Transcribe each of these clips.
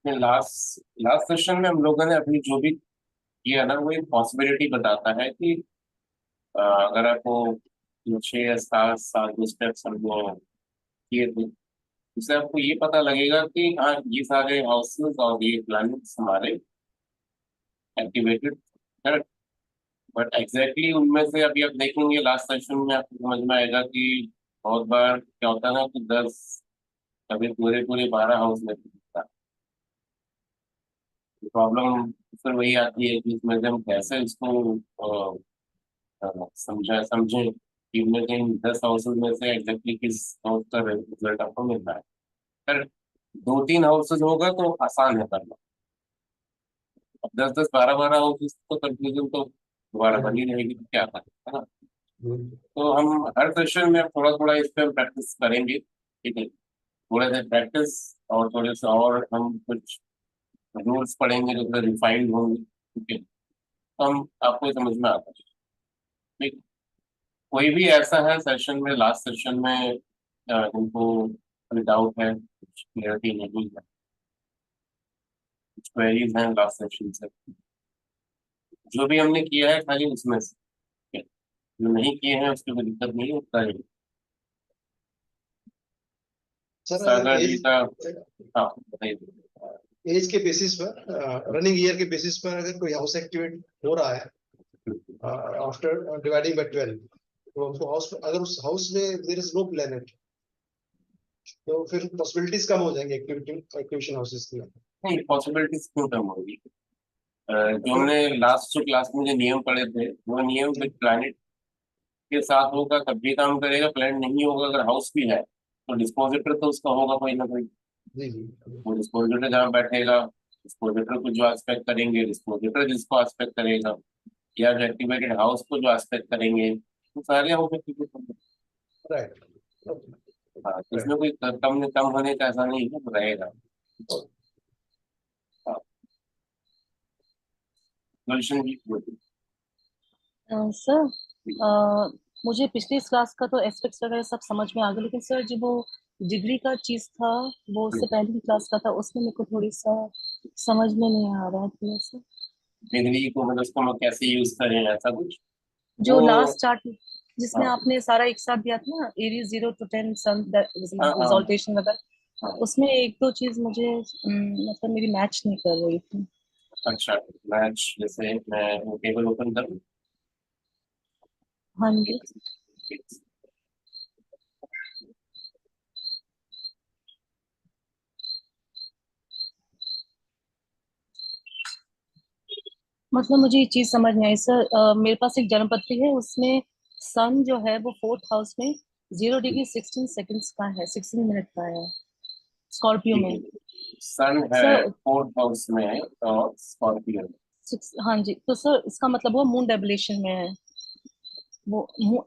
Last last session में हम लोगों ने अभी जो भी किया ना, वो एक पॉसिबिलिटी बताता है कि अगर आपको 6 या 7 साल जो स्टेप्स हमने किए थे, उससे आपको ये पता लगेगा कि हाँ, ये सारे हाउसेस और ये प्लैनेट्स हमारे एक्टिवेटेड, करेक्ट। बट एग्जैक्टली उनमें से अभी आप देखेंगे लास्ट सेशन में आपको समझ में आएगा कि बहुत बार क्या होता है ना कि 10, कभी पूरे पूरे 12 हाउस में प्रॉब्लम फिर वही आती है कि इसमें से हम कैसे इसको समझें कि इनमें कहीं 10 हाउसेज में से एग्जैक्टली किस हाउस का रिजल्ट आपको मिल रहा है। अगर 2-3 हाउसेज होगा तो आसान है करना। अब 10-10, 12-12 हाउसेज तो कंफ्यूजन तो दोबारा बनी रहेगी, तो क्या करें, है ना। तो हम हर सेशन में थोड़ा थोड़ा इस पर प्रैक्टिस करेंगे, ठीक है। थोड़े से प्रैक्टिस और थोड़े से और हम कुछ रूल्स पढ़ेंगे जो थोड़े रिफाइंड होंगे, ठीक है। तो हम आपको ये समझ में आता है, ठीक। कोई भी ऐसा है सेशन में, लास्ट सेशन में जिनको कोई डाउट है, कुछ क्लियरिटी नहीं है, कुछ क्वेरीज हैं लास्ट सेशन से, जो भी हमने किया है खाली उसमें से, ठीक है। जो नहीं किए हैं उसकी कोई दिक्कत नहीं है, उतना ही। सर सागर जी एज का, हाँ बताइए। एज के बेसिस पर रनिंग ईयर के बेसिस पर अगर कोई हाउस एक्टिवेट हो रहा है आफ्टर डिवाइडिंग बाय 12, तो उसको हाउस, अगर उस हाउस में देयर इज नो प्लेनेट, तो फिर पॉसिबिलिटीज कम हो जाएंगी एक्टिवेशन हाउसेस की। नहीं, पॉसिबिलिटीज क्यों कम होगी। जो तो हमने लास्ट जो क्लास में जो नियम पढ़े थे, वो नियम जी विद प्लैनेट के साथ होगा तब भी काम करेगा, प्लैनेट नहीं होगा अगर हाउस भी है तो डिस्पोजिटर तो उसका होगा कोई ना कोई। जी जी। वो डिस्पोजिटर जहाँ बैठेगा, डिस्पोजिटर को जो एस्पेक्ट करेंगे, डिस्पोजिटर जिसको एस्पेक्ट करेगा, या जो एक्टिवेटेड हाउस को जो एस्पेक्ट करेंगे, वो सारे हाउस एक्टिवेट होंगे। राइट। हाँ, तो इसमें राइट। कोई कम कम होने का ऐसा नहीं है, वो रहेगा। हाँ, गुलशन जी बोलिए। सर, मुझे पिछली क्लास का तो एस्पेक्ट्स वगैरह सब समझ में आ गया, लेकिन सर जो वो डिग्री का चीज था, वो उससे पहले की क्लास का था, उसमें मेरे को थोड़ी सा समझ में नहीं आ रहा है थोड़ा सा। डिग्री को मतलब उसको हम कैसे यूज करें, ऐसा कुछ जो वो। लास्ट चार्ट जिसमें हाँ आपने सारा एक साथ दिया था ना, एरीज 0 to 10 सन हाँ हाँ एक्सॉल्टेशन वगैरह, हाँ। उसमें एक दो चीज मुझे मतलब मेरी मैच नहीं कर रही थी। अच्छा, मैच जैसे मैं वो टेबल ओपन करूँ। हाँ जी। मतलब मुझे ये चीज समझ नहीं आई सर। मेरे पास एक जन्मपत्री है, उसमें सन जो है वो 4th हाउस में 0 डिग्री 16 सेकेंड्स का है, 16 मिनट का है, स्कॉर्पियो ठीक में। है, सन है सर 4th हाउस में है और स्कॉर्पियो में। हाँ जी, तो सर इसका मतलब वो मून डेबिलेशन में है।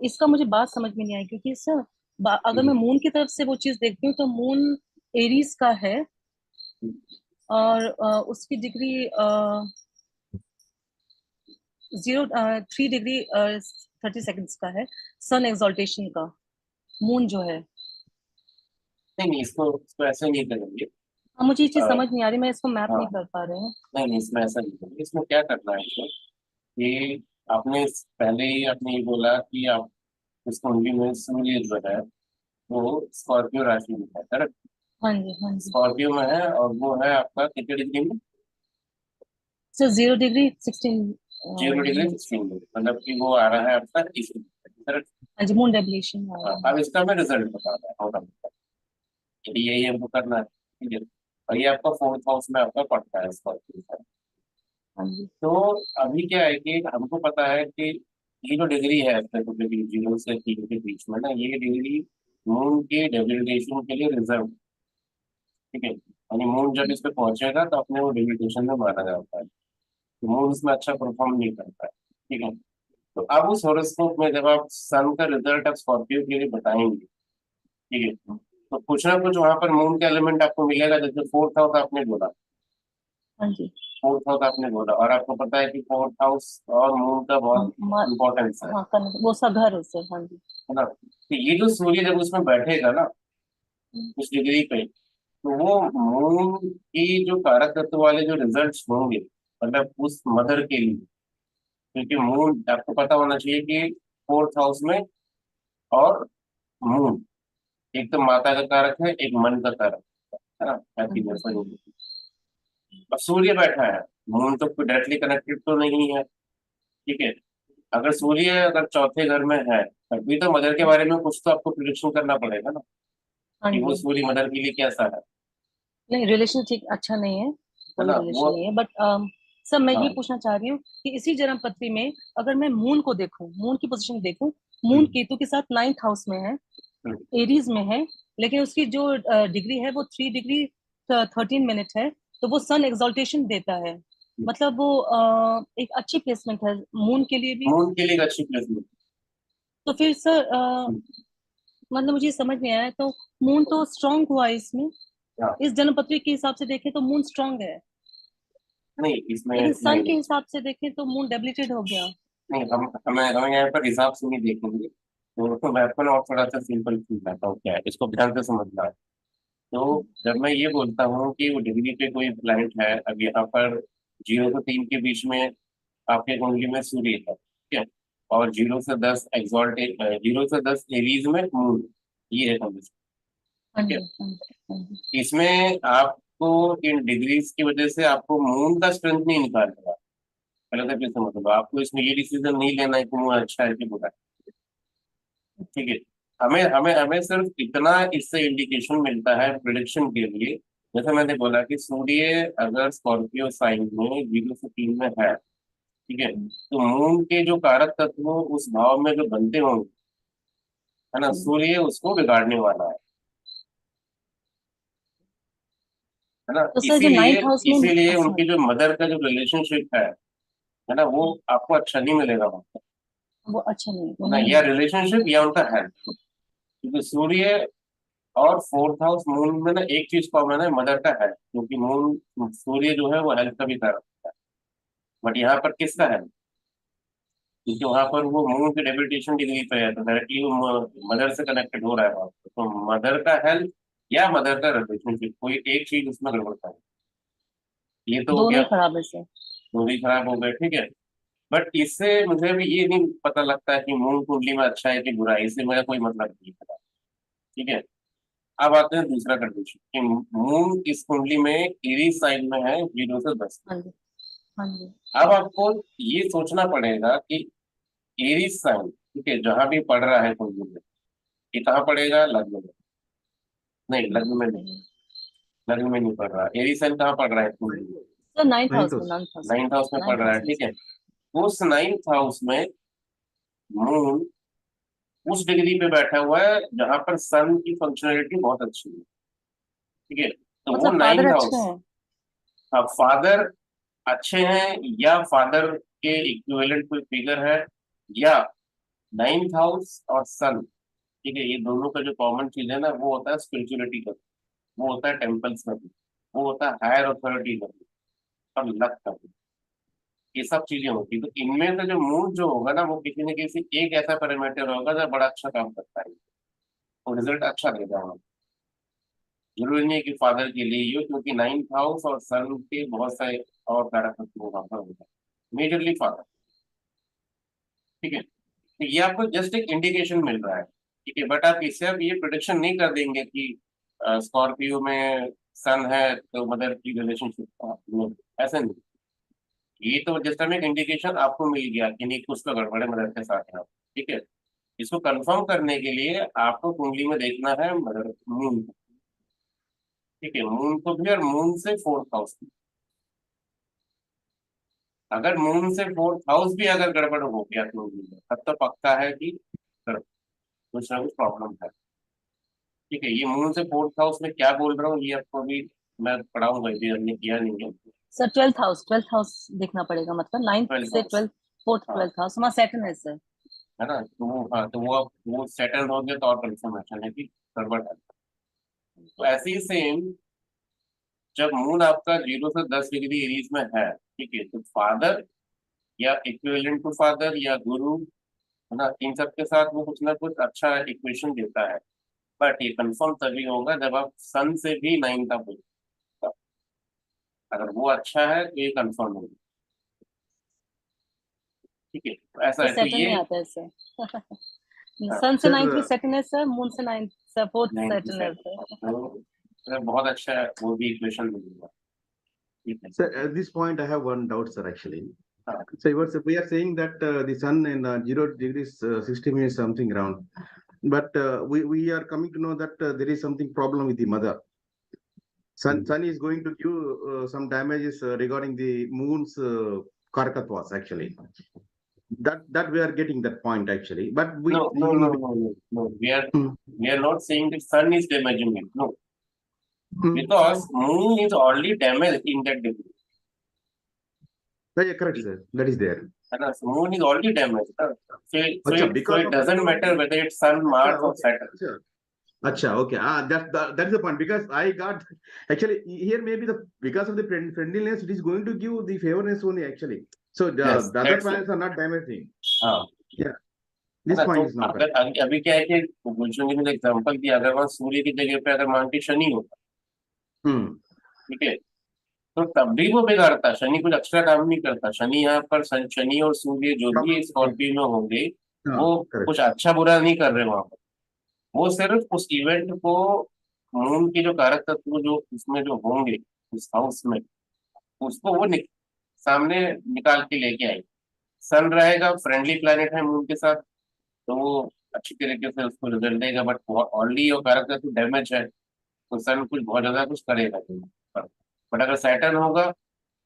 इसका मुझे बात समझ में नहीं आई, क्योंकि सर अगर मैं मून की तरफ से वो चीज देखती हूँ तो मून एरीज का है, और उसकी डिग्री 0 3 डिग्री 30 सेकेंड्स का है, सन एक्सॉल्टेशन का, मून जो है। नहीं नहीं, इसको ऐसे नहीं करेंगे। अब मुझे ये चीज अ, समझ नहीं आ रही, मैं इसको मैप नहीं हाँ, कर पा रही हूँ। नहीं नहीं, इसमें ऐसा नहीं करेंगे। इसमें क्या करना है इसमें कि आपने पहले ही आपने ये बोला कि आप इस कुंडली में सूर्य जो है वो स्कॉर्पियो राशि में है, करेक्ट। हाँ जी, हाँ जी। स्कॉर्पियो में है और वो है आपका कितने डिग्री में? Sir 0 degree 16 minutes. 0 डिग्री 16 में, मतलब कि वो आ रहा है आपका 30 डिग्री, करेक्ट। हाँ जी, मून डेबिलेशन में आ हाँ, रहा है। अब इसका मैं रिजल्ट बता रहा हूँ यदि यही हमको करना है, ठीक है। और ये आपका 4th हाउस में आपका पड़ता है स्कॉर्पियो का। हाँ जी। तो अभी क्या है कि हमको पता है कि ये जो डिग्री है 0 से 3 के बीच में ना, ये डिग्री मून के डेविटेशन के लिए रिजर्व, ठीक है। यानी मून जब इस पे पहुंचेगा तो अपने वो डेविटेशन में माना जाता है, तो मून इसमें अच्छा परफॉर्म नहीं करता है, ठीक है। तो अब उस हॉरोस्कोप में जब आप सन का रिजल्ट आप स्कॉर्पियो के लिए बताएंगे, ठीक है, तो कुछ ना कुछ वहां पर मून का एलिमेंट आपको मिलेगा। जैसे 4th हाउस आपने बोला, हाँ जी। 4th हाउस आपने बोला, और आपको पता है कि 4th हाउस और मून का हाँ बहुत इंपॉर्टेंस हाँ, वो सा घर है सर, हाँ जी। है ना। तो ये जो सूर्य जब उसमें बैठेगा ना, उस डिग्री पे, तो वो मून की जो कारक तत्व वाले जो रिजल्ट्स होंगे, मतलब उस मदर के लिए, क्योंकि मून आपको पता होना चाहिए कि फोर्थ हाउस में, और मून एक तो माता का कारक है, एक मन का कारक है ना, हैप्पीनेस और अब सूर्य बैठा है, मून तो डायरेक्टली कनेक्टेड तो नहीं है, ठीक है। अगर सूर्य अगर चौथे घर में है, तभी तो मदर के बारे में कुछ तो आपको प्रिडिक्शन करना पड़ेगा ना, हाँ कि वो जी। सूर्य मदर के लिए कैसा नहीं, रिलेशन ठीक अच्छा नहीं है, है कोई ना रिलेशन वो। नहीं है, बट सर मैं ये हाँ। पूछना चाह रही हूँ कि इसी जन्म पत्री में अगर मैं मून को देखूं, मून की पोजीशन देखूं, मून हम्म, केतु के साथ 9th हाउस में है, हम्म, एरीज में है, लेकिन उसकी जो डिग्री है वो 3 डिग्री 13 मिनट है, तो वो सन एक्सॉल्टेशन देता है, मतलब वो एक अच्छी प्लेसमेंट है मून के लिए भी। मून के लिए एक अच्छी प्लेसमेंट। तो फिर सर मतलब मुझे ये समझ नहीं आया, तो मून तो स्ट्रांग हुआ है इसमें, हाँ, इस जन्म पत्री के हिसाब से देखें तो मून स्ट्रांग है, नहीं इसमें लेकिन सन के नहीं, हिसाब से देखें तो मून डेबिलिटेड हो गया। नहीं हमें यहाँ पर हिसाब से नहीं देखेंगे, तो मैं अपन और थोड़ा सा सिंपल समझाता हूँ क्या है, इसको ध्यान से समझना है। तो जब मैं ये बोलता हूँ कि वो डिग्री पे कोई प्लैनेट है, अब यहाँ पर 0 से 3 के बीच में आपके कुंडली में सूर्य है, ठीक है, और 0 से 10 एक्सॉल्ट, 0 से 10 एरीज में मून, ये है कंडीशन, हाँ ठीक है। जी, हाँ जी, हाँ जी। इसमें आपको इन डिग्रीज की वजह से आपको मून का स्ट्रेंथ नहीं निकालना, पहले तो फिर समझ लो, आपको इसमें ये डिसीजन नहीं लेना है कि मून अच्छा है कि बुरा है, ठीक है। हमें हमें हमें सिर्फ इतना इससे इंडिकेशन मिलता है प्रिडिक्शन के लिए, जैसे मैंने बोला कि सूर्य अगर स्कॉर्पियो साइन में 0 से 3 में है, ठीक है, तो मून के जो कारक तत्व उस भाव में जो बनते होंगे, है ना, सूर्य उसको बिगाड़ने वाला है ना, तो सर जो इसीलिए 9th हाउस में, इसीलिए अच्छा, उनकी जो मदर का जो रिलेशनशिप है ना, वो आपको अच्छा नहीं मिलेगा वहाँ पे, वो अच्छा नहीं, वो है ना, नहीं या है। रिलेशनशिप या उनका हेल्थ, क्योंकि सूर्य और फोर्थ हाउस मून में ना एक चीज कॉमन है, मदर का हेल्थ, क्योंकि मून सूर्य जो है वो हेल्थ का भी कारक है, बट यहाँ पर किसका है, क्योंकि वहां पर वो मून की डेबिलिटेशन डिग्री पे है, तो डायरेक्टली वो मदर से कनेक्टेड हो रहा है वहाँ पे। तो मदर का हेल्थ या मदर का रिलेशनशिप, कोई एक चीज उसमें गड़बड़ है, ये तो हो दोनों गया, ही खराब है सर। दोनों ही खराब हो गए, ठीक है। बट इससे मुझे भी ये नहीं पता लगता है कि मून कुंडली में अच्छा है कि बुरा है, इससे मेरा कोई मतलब नहीं है, ठीक है। अब आते हैं दूसरा कंडीशन कि मून इस कुंडली में एरीज साइन में है 0 से 10। हाँ जी, हाँ जी। अब आपको ये सोचना पड़ेगा कि एरीज साइन, ठीक है, जहां भी पड़ रहा है कुंडली में, ये कहाँ पड़ेगा, लग्न में, नहीं लग्न में नहीं, लग्न में नहीं पड़ रहा, एरीज साइन कहाँ पड़ रहा है कुंडली में, सर 9th नहीं हाउस तो में, 9th हाउस में, 9th हाउस में पड़ 9th रहा है, हाउस में ठीक सर। है। उस 9th हाउस में मून उस डिग्री पे बैठा हुआ है जहां पर सन की फंक्शनैलिटी बहुत अच्छी है, ठीक है, तो वो मतलब फादर 9th अच्छे हाउस, हैं। हाँ फादर अच्छे हैं, या फादर के इक्विवेलेंट कोई फिगर है, या 9th हाउस और सन, ठीक है, ये दोनों का जो कॉमन चीज है ना, वो होता है स्पिरिचुअलिटी का, वो होता है टेम्पल्स का, वो होता है हायर अथॉरिटी का और लक का, ये सब चीजें होती है। तो इनमें से जो मूड जो होगा ना, वो किसी न किसी एक ऐसा पैरामीटर होगा जो बड़ा अच्छा काम करता है, तो रिजल्ट अच्छा देगा वहाँ। जरूरी नहीं है कि फादर के लिए ही हो, क्योंकि 9th हाउस और सन के बहुत सारे और कारक तत्व वहाँ पर होता है, मेजरली फादर, ठीक है। तो ये आपको जस्ट एक इंडिकेशन मिल रहा है, ठीक है, बट आप इससे अब ये प्रोडिक्शन नहीं कर देंगे कि स्कॉर्पियो में सन है तो मदर की रिलेशनशिप, ऐसा नहीं। ये तो जस्ट हमें एक इंडिकेशन आपको मिल गया कि नहीं कुछ तो गड़बड़ है मदर के साथ है, ठीक है। इसको कंफर्म करने के लिए आपको कुंडली में देखना है मदर मून को, ठीक है, मून को भी और मून से फोर्थ हाउस, अगर मून से फोर्थ हाउस भी अगर गड़बड़ हो गया तो तब तो पक्का है कि कुछ ना कुछ प्रॉब्लम है, ठीक है। ये मून से फोर्थ हाउस में क्या बोल रहा हूँ ये आपको भी मैं पढ़ाऊंगा, ये हमने किया नहीं है। सर 12th हाउस देखना पड़ेगा, मतलब 9th 12th से हाउस, 12th, फोर्थ हाँ, 12th हाउस हमारा सैटर्न है सर। है ना, तो वो हाँ, तो वो अब वो सेटल हो गया तो और कंफर्मेशन है कि गड़बड़ है। तो ऐसे ही सेम, जब मून आपका 0 से 10 डिग्री एरीज में है, ठीक है, तो फादर या इक्विवेलेंट टू फादर या गुरु, है ना, इन सब के साथ वो कुछ ना कुछ अच्छा इक्वेशन देता है, बट ये कंफर्म तभी होगा जब आप सन से भी 9 का पूछो। अगर वो अच्छा है तो ये कंफर्म होगा। ठीक है, तो ऐसा तो है, तो सैटर्न ये में आता है सर। हाँ, सन से नाइन्थ भी Sir, सैटर्न है सर, मून से नाइन्थ सर, फोर्थ 9 की सैटर्न है सेट सर। तो बहुत अच्छा है, वो भी इक्वेशन मिलेगा। ठीक है। sir, at this point, I have one doubt, sir, actually. हाँ, So we are saying that the sun in 0 degrees 60 minutes something around, but we are coming to know that there is something problem with the mother. Sun is going to give some damages regarding the moon's Karkatwas, actually. That we are getting that point, actually. But no, we no, no, in no, no, no. Hmm. We are not saying the sun is damaging it. No, Hmm. because moon is already damaged in that degree. Yeah, correct, sir. That is there. है ना? So moon is already damaged. So, Acha, so because it of doesn't matter whether it's sun, Mars, or okay. Saturn. Sure. Acha, okay. That's the point because I got actually here maybe the because of the friendliness it is going to give the favorness only actually. So Yes, the other that's it. planets are not damaging. हाँ, Yeah, है this ना? तो point is not अगर correct. अभी क्या है कि गुलशन जी ने एग्जाम्पल दिया, अगर वहाँ सूर्य की जगह पे अगर मान के शनि होता, Hmm. ठीक है, तो तब भी वो बिगाड़ता। शनि कुछ एक्स्ट्रा काम नहीं करता। शनि यहाँ पर शनि और सूर्य जो भी Problem. स्कॉर्पियो में होंगे, हाँ, वो correct. कुछ अच्छा बुरा नहीं कर रहे वहां पर। वो सिर्फ उस इवेंट को, मून की जो कारक तत्व जो उसमें जो होंगे उस हाउस में, उसको वो सामने निकाल के लेके आए। सन रहेगा, फ्रेंडली प्लेनेट है मून के साथ, तो वो अच्छी तरीके से उसको रिजल्ट देगा। बट ऑलरेडी वो कारक तत्व डैमेज है, तो सन कुछ बहुत ज्यादा कुछ करेगा नहीं। बट अगर सैटर्न होगा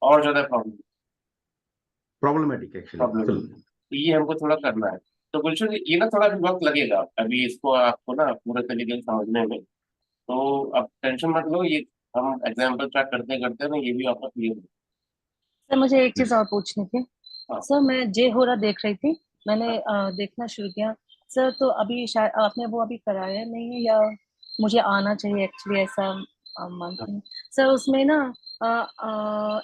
और ज्यादा problem Problematic actually. Problem So, तो ये हमको थोड़ा करना है। तो गुलशन ये ना थोड़ा भी वक्त लगेगा अभी इसको आपको ना पूरे तरीके से समझने में। तो अब टेंशन मत लो, ये हम एग्जाम्पल स्टार्ट करते करते ना ये भी आपका क्लियर हो। सर मुझे एक चीज yes. और पूछनी थी। हाँ, सर मैं जे होरा देख रही थी, मैंने हाँ, देखना शुरू किया। सर तो अभी शायद आपने वो अभी कराया नहीं है, या मुझे आना चाहिए एक्चुअली, ऐसा हाँ, मानती हूँ। सर उसमें ना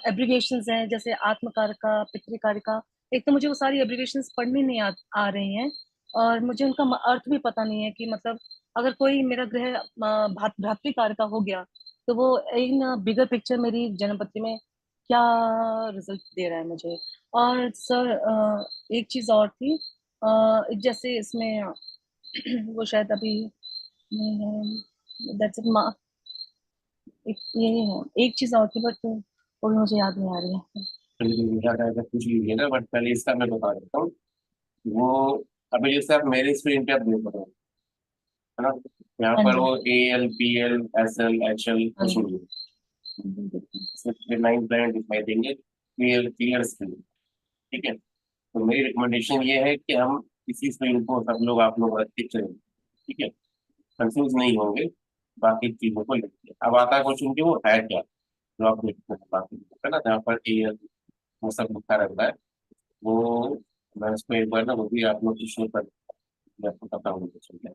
एब्रिविएशंस हैं, जैसे आत्मकारका, पितृकारिका। एक तो मुझे वो सारी एब्रिविएशंस पढ़नी नहीं आ रही हैं, और मुझे उनका अर्थ भी पता नहीं है कि मतलब अगर कोई मेरा ग्रह भ्रातृकारिका हो गया, तो वो इन बिगर पिक्चर मेरी जन्मपत्री में क्या रिजल्ट दे रहा है मुझे। और सर एक चीज और थी, जैसे इसमें वो शायद अभी नहीं है, दैट्स इट। एक ये है, एक चीज और थी, बट वो भी मुझे याद नहीं आ रही है। चलिए याद आएगा पूछ लीजिए ना, बट पहले इसका मैं बता देता हूँ। वो अभी जैसे आप मेरे स्क्रीन पे आप देख रहे हो, है ना? यहाँ हाँ पर जी। वो AL, PL, SL, HL हाँ कुछ जी। नहीं है। सिर्फ 9 प्लैनेट दिखाई देंगे, क्लियर क्लियर स्क्रीन। ठीक है, तो मेरी रिकमेंडेशन ये है कि हम इसी स्क्रीन को सब लोग, आप लोग रखते चलें। ठीक है, कंफ्यूज नहीं होंगे बाकी चीजों को लिखते। अब आता है क्वेश्चन कि वो है क्या जो आप लिखते हैं बाकी, है ना? जहाँ पर AL वो सब लिखा रहता है, वो मैं उसको एक बार ना वो भी आप लोग की शो कर, आपको पता होना चाहिए।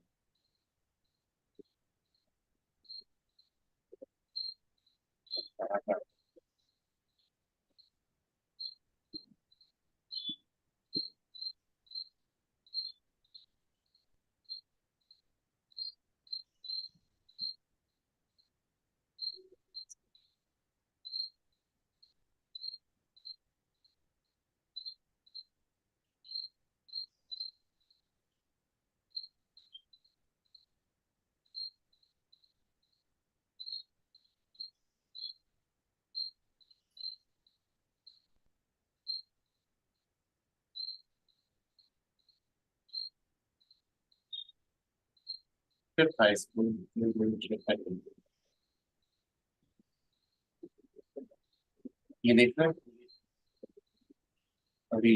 फिर था इसको ये देखना अभी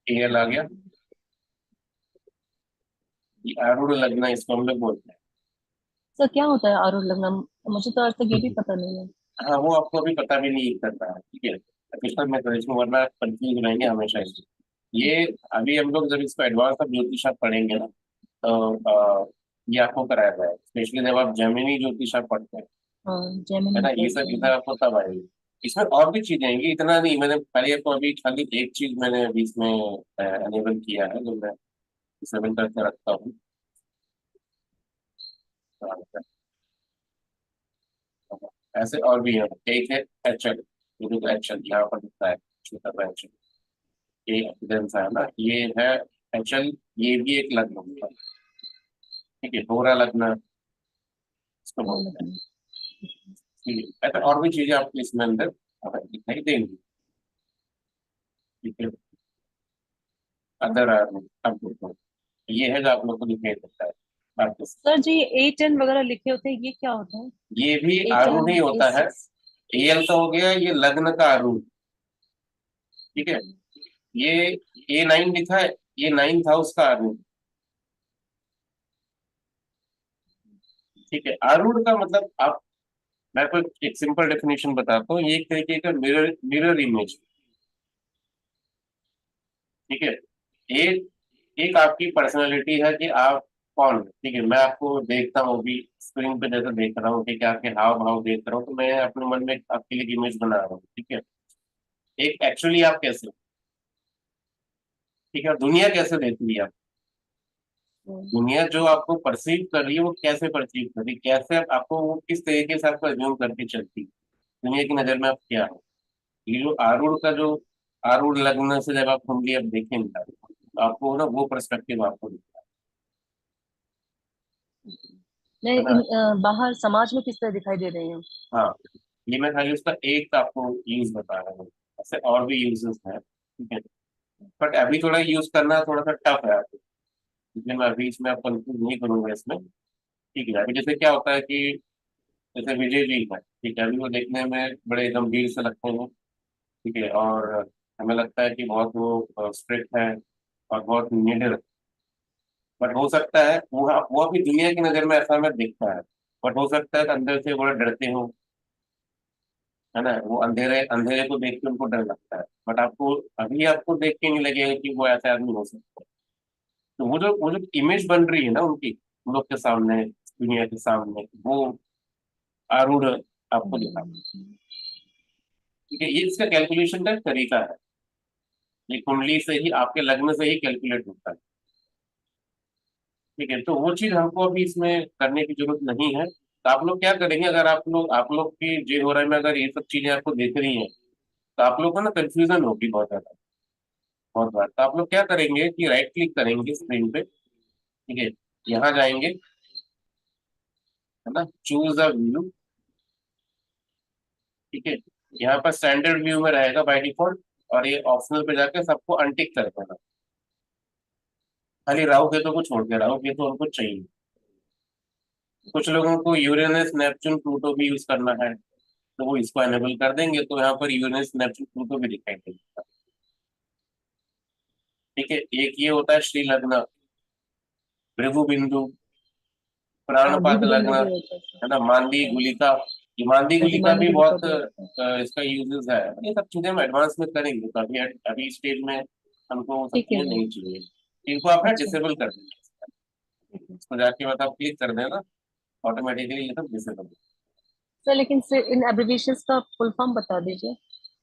AL आ गया। ये आरूढ़ लग्न इसको हम लोग बोलते सर क्या होता है आरूढ़ लग्न? मुझे तो आज तक ये भी हैं। पता नहीं है। हाँ, वो आपको अभी पता भी नहीं करता है। ठीक है, कृष्ण में तो इसमें वरना कंफ्यूज रहेंगे हमेशा इसमें। ये अभी हम लोग जब इसको एडवांस ऑफ ज्योतिष आप पढ़ेंगे ना, तो ये आपको कराया जाए, स्पेशली जब आप जेमिनी ज्योतिष आप पढ़ते हैं, हाँ है जेमिनी ना, ये प्लस सब आपको तब आएगी। इसमें और भी चीजें आएंगी, इतना नहीं, मैंने पहले तो अभी खाली एक चीज मैंने अभी इसमें अनेबल किया है जो मैं सेवन करके रखता हूँ। ऐसे और भी है, एक है एचएल, ये जो एचएल यहाँ पर दिखता है छोटा एचएल, ये एविडेंस है ना, ये है एचएल, ये भी एक लग्न होता है, ठीक है, होरा लग्न इसको बोलते हैं। ठीक है, ऐसे और भी चीजें आपको इसमें अंदर दिखाई देंगी, ठीक है। अदर अब ये है जो आप लोग को दिखाई देता है बाकी। सर जी A10 वगैरह लिखे होते हैं, ये क्या होता है? ये भी A10 आरूढ़ ही होता है। A6। एल तो हो गया ये लग्न का आरूढ़, ठीक है। ये A9 लिखा है, ये 9th हाउस का आरूढ़, ठीक है। आरूढ़ का मतलब आप, मैं आपको एक सिंपल डेफिनेशन बताता हूँ, ये एक तरीके का मिरर मिरर इमेज, ठीक है। एक एक आपकी पर्सनालिटी है कि आप कौन है, ठीक है। मैं आपको देखता हूँ अभी स्क्रीन पे जैसे देख रहा हूँ, ठीक है, आपके हाव भाव देख रहा हूँ, तो मैं अपने मन में आपके लिए इमेज बना रहा हूँ, ठीक है। एक एक्चुअली आप कैसे हो, ठीक है, और दुनिया कैसे देखती है आप, दुनिया जो आपको परसीव कर रही है वो कैसे परसीव कर रही है, कैसे आपको वो किस तरीके से आपको एज्यूम करके चलती है, दुनिया की नजर में आप क्या हो। ये जो आरूढ़ का जो आरूढ़ लग्न से जब आप कुंडली आप देखेंगे तो आपको ना वो पर्सपेक्टिव आपको दिखता नहीं है ना। बाहर समाज में किस तरह दिखाई दे रहे हैं? हाँ, ये मैं खाली उसका एक आपको यूज बता रहा हूँ, ऐसे और भी यूजेस हैं, ठीक है। बट अभी थोड़ा यूज करना थोड़ा सा टफ है आपको, इसलिए मैं अभी इसमें आप कंफ्यूज नहीं करूंगा इसमें, ठीक है। अभी जैसे क्या होता है कि जैसे विजय जी है, ठीक है, अभी वो देखने में बड़े गंभीर से लगते हैं, ठीक है, और हमें लगता है कि बहुत वो स्ट्रिक्ट है और बहुत निडर, बट हो सकता है वो अभी दुनिया की नजर में ऐसा हमें दिखता है, बट हो सकता है कि अंदर से बड़ा डरते हो, है ना, वो अंधेरे अंधेरे को देख के उनको डर लगता है, बट आपको अभी आपको देख के नहीं लगेगा कि वो ऐसा आदमी हो सकता है। तो वो जो इमेज बन रही है ना उनकी, हम लोग के सामने, दुनिया के सामने, वो आरूढ़ आपको दिखा, ठीक है। ये इसका कैलकुलेशन का एक तरीका है, ये कुंडली से ही, आपके लग्न से ही कैलकुलेट होता है, ठीक है। तो वो चीज हमको अभी इसमें करने की जरूरत नहीं है। तो आप लोग क्या करेंगे, अगर आप लोग की जे हो रहा है में अगर ये सब चीजें आपको दिख रही हैं, तो आप लोग को ना कंफ्यूजन होगी बहुत ज्यादा, बहुत बार। तो आप लोग क्या करेंगे कि राइट क्लिक करेंगे स्क्रीन पे, ठीक है, यहाँ जाएंगे, है ना, चूज अ व्यू, ठीक है। यहाँ पर स्टैंडर्ड व्यू में रहेगा बाय डिफॉल्ट, और ये ऑप्शनल पे जाकर सबको अनटिक कर देना, खाली राहु केतु को छोड़ के, राहु केतु हमको चाहिए। कुछ लोगों को यूरेनस नेपच्यून प्लूटो भी यूज करना है, तो वो इसको एनेबल कर देंगे, तो यहाँ पर यूरेनस नेपच्यून प्लूटो भी दिखाई देगा, ठीक है। एक ये होता है श्री लग्न, भृगु बिंदु, हाँ प्राणपात भृगुबिंदु लग्न, भी होता है सर। है ना, मांदी हाँ, गुलिका, ये मांदी गुलिका प्रतिमानी भी गुरु का बहुत भी होता है। इसका यूजेस है। ये सब चीजें हम एडवांस में करेंगे, तो अभी अभी स्टेज में हमको वो सब ठीक है चीजें सर। नहीं चाहिए, इनको आप ना अच्छा डिसेबल कर देना, ठीक है इसको जाके मतलब क्लिक कर देना, ऑटोमेटिकली ये सब डिसेबल। सर, लेकिन सर इन एब्रिविएशंस का फुल फॉर्म बता दीजिए।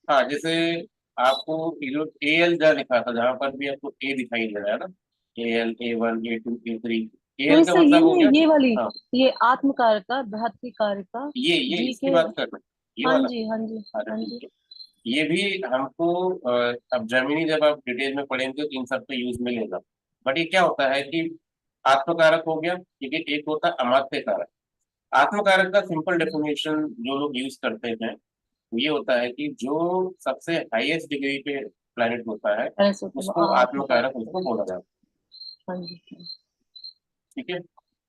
हाँ, जैसे आपको ये जो एल जहाँ लिखा था, जहाँ पर भी आपको ए दिखाई दे रहा है ना, A1 A2 A3, तो एल का इससे ये मतलब हो नहीं, गया। ये वाली, हाँ, ये आत्मकार का बृहत्ति कार्य का ये जी इसकी के। बात कर रहे हैं, ये हाँ वाला। जी हाँ जी अरे हाँ ठीक जी। है, ये भी हमको अब जेमिनी जब आप डिटेल में पढ़ेंगे तो इन सब का यूज मिलेगा। बट ये क्या होता है कि आत्मकारक हो गया, ठीक है, एक होता है अमात्य कारक। आत्मकारक का सिंपल डेफिनेशन जो लोग यूज करते हैं वो ये होता है कि जो सबसे हाईएस्ट डिग्री पे प्लैनेट होता है ऐसे तो उसको आत्मकार आत्मकारक उसको बोला जाता हाँ जी। है, ठीक है।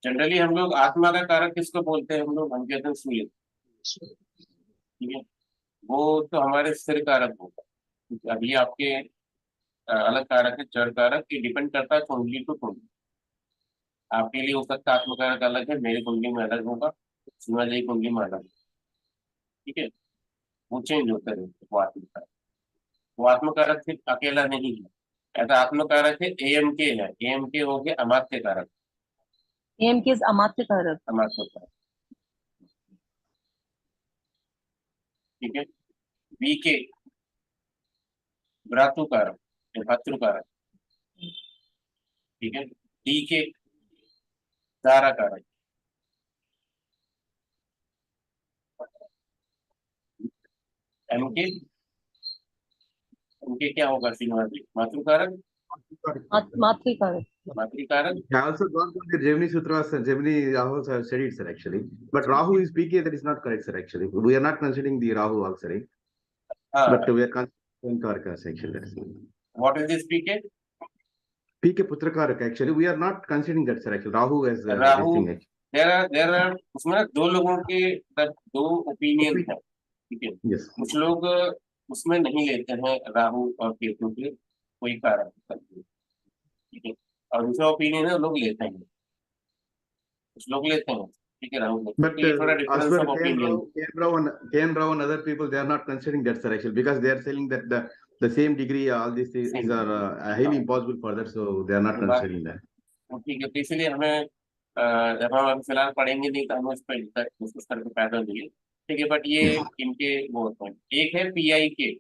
जनरली हम लोग आत्मा का कारक किसको बोलते हैं, हम कहते हैं सूर्य, ठीक है। वो तो हमारे स्थिर कारक होगा, ठीक है। अभी आपके अलग कारक है, जड़ कारक, ये डिपेंड करता है कुंडली टू कुंडली। आपके लिए हो सकता है आत्मकारक अलग है, मेरी कुंडली में अलग होगा, सीमा जी की कुंडली में अलग, ठीक है। वो चेंज होते रहते हैं, वो आत्मकारक, वो आत्मकारक सिर्फ अकेला नहीं है, ऐसा आत्मकारक है, एएम के है, एएम के हो गए अमात्य कारक, एम के अमात्य कारक। समाप्त होता है। ठीक है, बी के भ्रातृकारक या भातृकारक। ठीक है, डी के धारा कारक, एम के क्या होगा श्रीनिवास जी, मातृकारक, मातृकारक। मातृकारक। I also gone through the Gemini Sutras and Gemini Rahus have studied, sir, actually. But Rahu is PK, that is not correct, sir, actually. We are not considering the Rahu also, right? हाँ, But we are considering Karkas, actually. That's it. What is this P के? PK Putrakarak, actually. We are not considering that, sir, actually. Rahu as this Rahu, thing, actually. There are उसमें ना दो लोगों के दो opinion है। ठीक है, Yes. कुछ लोग उसमें नहीं लेते हैं राहु और केतु के कोई कारक। ठीक है, और दूसरा ओपिनियन है लोग लेते हैं, कुछ लोग लेते हैं। ठीक है, राहु But तो ये थोड़ा as difference per of opinion. KN Rao and other people, they are not considering that, sir, actually, because they are saying that the same degree, all these things Same are highly impossible for that, so they are not ये बात considering that. ठीक है, तो इसलिए हमें जब हम अभी फिलहाल पढ़ेंगे नहीं तो हम उस पर डिस्कस करके फायदा नहीं है। ठीक है, बट ये इनके वो होते हैं। एक है पीआई के,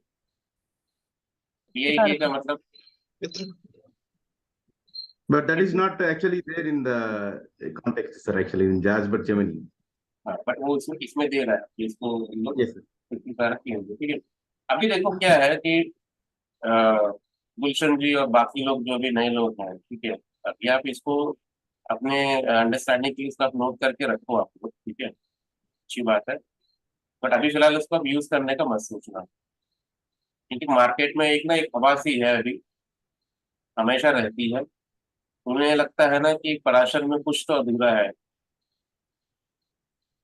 पीआई के का मतलब मित्र But that is not actually there in the context, sir, actually, in Jazz, but Gemini. हाँ, बट वो इसमें दे रहा है कि इसको इन लोग Yes, sir. कारक की होंगे। ठीक है, अभी देखो क्या है कि अ, गुलशन जी और बाकी लोग जो भी नए लोग हैं, ठीक है, अभी आप इसको अपने अंडरस्टैंडिंग के लिए इसको आप नोट करके रखो आप लोग। ठीक है, अच्छी बात है, बट अभी फिलहाल इसको आप यूज करने का मत सोचना, क्योंकि मार्केट में एक ना एक हवा सी है अभी, हमेशा रहती है। उन्हें लगता है ना कि पराशर में कुछ तो अधूरा है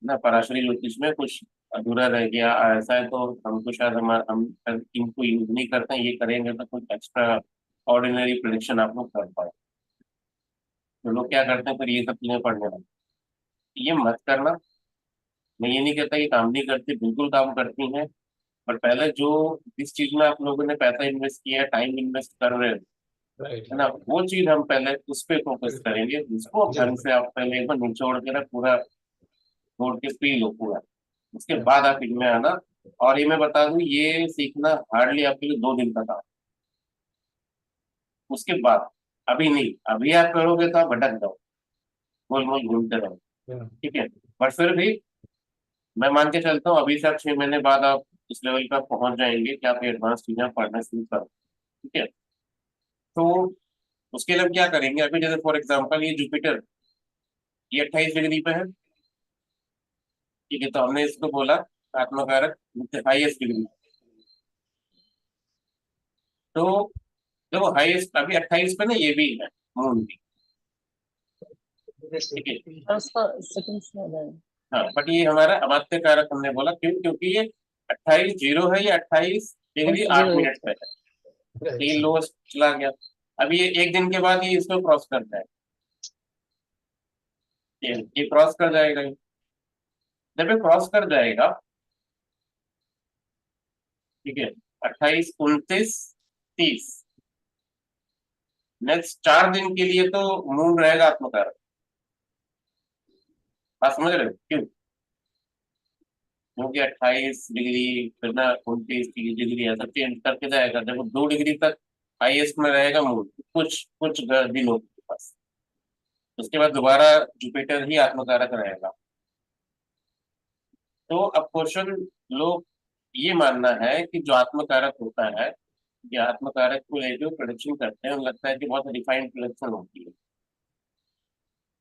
ना, पराशरी ज्योतिष में कुछ अधूरा रह गया ऐसा है, तो हमको शायद हम इनको यूज नहीं करते हैं, ये करेंगे तो कुछ एक्स्ट्रा ऑर्डिनरी प्रेडिक्शन आप लोग कर पाए। तो लोग क्या करते हैं फिर ये सब चीजें पढ़ने लगते हैं। ये मत करना। मैं ये नहीं कहता कि काम नहीं करती, बिल्कुल काम करती हैं, पर पहले जो जिस चीज में आप लोगों ने पैसा इन्वेस्ट किया, टाइम इन्वेस्ट कर रहे हैं, राइट है ना, वो चीज हम पहले उस पर फोकस करेंगे। उसको ढंग से आप पहले एक बार निचोड़ के ना पूरा छोड़ के पी लो पूरा, उसके बाद आप इनमें आना। और ये मैं बता दूं, ये सीखना हार्डली आपके लिए 2 दिन का काम। उसके बाद अभी नहीं, अभी आप करोगे तो आप भटक जाओ, गोल गोल घूमते रहो। ठीक है, पर फिर भी मैं मान के चलता हूँ अभी से आप 6 महीने बाद आप इस लेवल पर पहुंच जाएंगे कि आप एडवांस चीजें पढ़ना शुरू करो। ठीक है, तो उसके लिए हम क्या करेंगे, अभी जैसे फॉर एग्जाम्पल ये जुपिटर, ये 28 डिग्री पे है। ठीक है, तो हमने इसको बोला आत्मकारक हाईएस्ट डिग्री। तो देखो हाईएस्ट अभी 28 पे ना ये भी है मून की। ठीक है, और उसका सेकंड में है। हाँ, बट ये हमारा अमात्य कारक हमने बोला क्यों, क्योंकि ये 28 जीरो है, ये 28 डिग्री 8 मिनट पे है, तो ये लोएस्ट चला गया। अब ये एक दिन के बाद ये इसको क्रॉस करता है, ये क्रॉस कर जाएगा। जब ये क्रॉस कर जाएगा, ठीक है, 28 29 30, नेक्स्ट 4 दिन के लिए तो मून रहेगा आत्मकारक। बात समझ रहे हो क्यों? क्योंकि 28 डिग्री फिर ना 29 डिग्री ऐसा चेंज करके जाएगा, जब वो 2 डिग्री तक हाईएस्ट में रहेगा मून कुछ कुछ दिनों के पास, उसके बाद दोबारा जुपिटर ही आत्मकारक रहेगा। तो अब क्वेश्चन लोग ये मानना है कि जो आत्मकारक होता है, या आत्मकारक को लेकर प्रोडिक्शन करते हैं, उन्हें लगता है कि बहुत रिफाइंड प्रोडिक्शन होती है।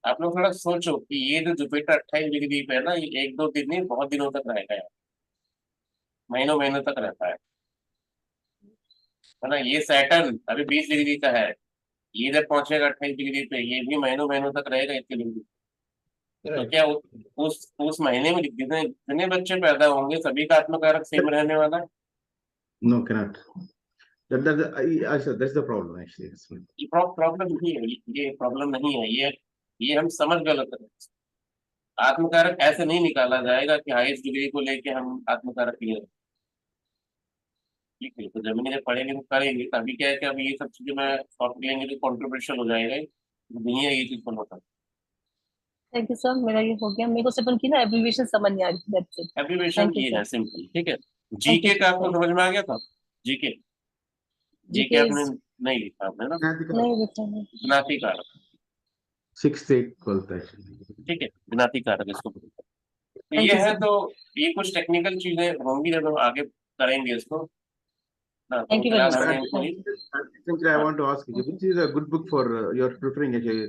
आप लोग थोड़ा सोचो कि ये जो जुपिटर 28 डिग्री पे है ना, ये 1 2 दिन नहीं बहुत दिनों तक रहेगा यार, महीनों महीनों तक रहता है ना। ये सैटर्न अभी 20 डिग्री का है, ये जब पहुंचेगा 28 डिग्री पे, ये भी महीनों महीनों तक रहेगा इतनी डिग्री। तो क्या उस महीने में जितने जितने बच्चे पैदा होंगे सभी का आत्मकारक सेम रहने वाला है? No, cannot. That's the problem, actually. ये प्रॉब्लम नहीं है, ये प्रॉब्लम नहीं है, ये हम समझ गलत रहे हैं। आत्मकारक ऐसे नहीं निकाला जाएगा कि हाईएस्ट डिग्री को लेके हम आत्मकारक लिए। ठीक है, तो जमीन जब पढ़ेंगे तो करेंगे, तभी क्या है कि अभी ये सब चीजें मैं सॉफ्ट लेंगे तो कॉन्ट्रोवर्शियल हो जाएगा, नहीं है ये चीज फॉलो कर। थैंक यू सर, मेरा ये हो गया। मेरे को सिर्फ उनकी ना एब्रीविएशन समझ नहीं आ रही, that's it. Abbreviation thank you की है सर। सिंपल, ठीक है। Thank GK you. का आपको समझ में आ गया था? जीके, जीके जीके आपने नहीं लिखा आपने ना? नहीं लिखा है। ज्ञाति कारक, 6th 8th 12th actually. ठीक है, ज्ञाति कारक इसको बोलते हैं। तो थैंक ये यू है, सर। तो ये कुछ टेक्निकल चीजें होंगी जब हम आगे करेंगे इसको ना, तो थैंक यू वेरी फिलहाल मच हमें सर। कोई Essentially, I want to ask you, which is a good book for you're preferring actually,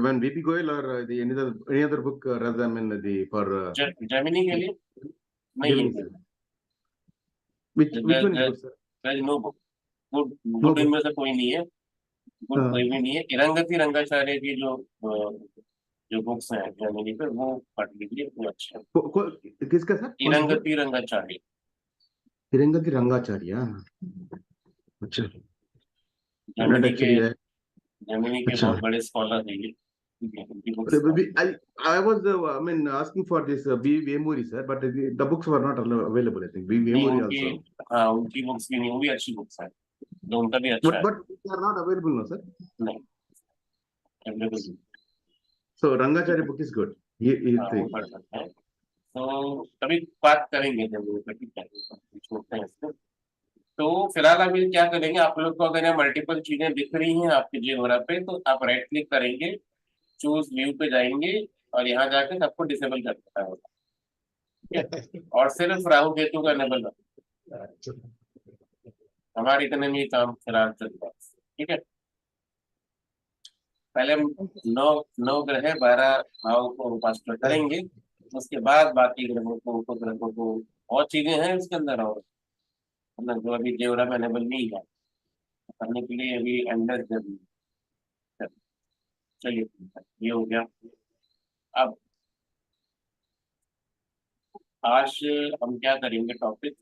when VP Goyal or the any other book rather than the for Gemini के लिए नहीं Gemini, है। sir. Which one is good, sir? No book, good, No good book. इनमें से कोई नहीं है, good Uh, कोई भी नहीं है। इरंगति रंगाचार्य की जो बुक्स हैं जेमिनी पे, वो पढ़ लीजिए, वो अच्छा है। किसका सर? कौन सा book? इरंगति रंगाचार्य, तिरंगति रंगाचार्य. अच्छा. Not जेमिनी के, actually. जेमिनी के अच्छा. बहुत बड़े स्कॉलर हैं ये, ठीक है, उनकी books I was I mean asking for this B Vemuri, sir, but the books were not available. I think B नहीं, Vemuri उनकी, also. हाँ उनकी बुक्स भी नहीं, वो भी अच्छी बुक्स हैं, तो उनका भी अच्छा है। But they are not available now, sir. नहीं, available, So Rangachari book is good. He हाँ वो पढ़ सकते हैं। तो कभी बात करेंगे जब वो, ठीक है, छोड़ते हैं इसको। तो फिलहाल अभी क्या करेंगे, आप लोग को अगर यहाँ मल्टीपल चीजें दिख रही हैं आपके जियोग्राफ पे, तो आप राइट क्लिक करेंगे, चूज व्यू पे जाएंगे, और यहाँ जाके सबको डिसेबल कर देना होगा, ठीक है? और सिर्फ राहु केतु का एनेबल रखना। हमारे इतने में ही काम फिलहाल चल रहा है, ठीक है। पहले हम 9 ग्रह 12 भाव को उपासना करेंगे, उसके बाद बाकी ग्रहों को, उपग्रहों को, और चीजें हैं उसके अंदर, और मतलब जो अभी जियोग्राफ एनेबल नहीं है करने के लिए, अभी अंडर जरूरी है। चलिए ठीक है, ये हो गया। अब आज हम क्या करेंगे, टॉपिक